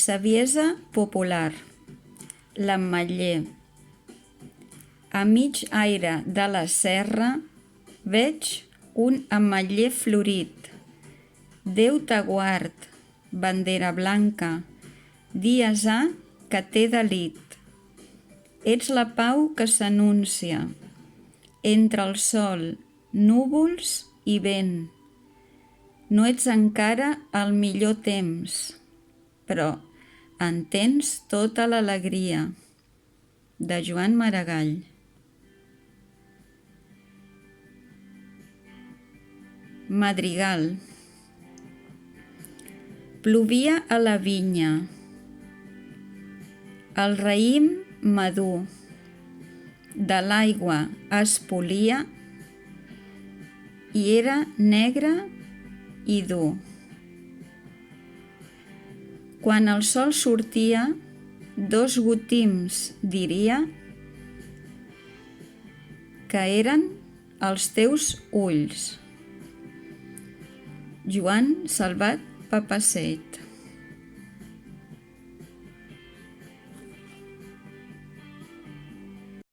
Saviesa popular. L'Ametller. A mig aire de la serra veig un ametller florit. Déu t'aguard, bandera blanca, dies ha que t'he delit. Ets la pau que s'anuncia, entre el sol, núvols i vent. No ets encara el millor temps, però en tens tota l'alegria. De Joan Maragall. Madrigal. Plovia a la vinya. El raïm madur. De l'aigua es polia i era negre i dur. Quan el sol sortia, 2 gotims diria que eren els teus ulls. Joan Salvat Papaseit.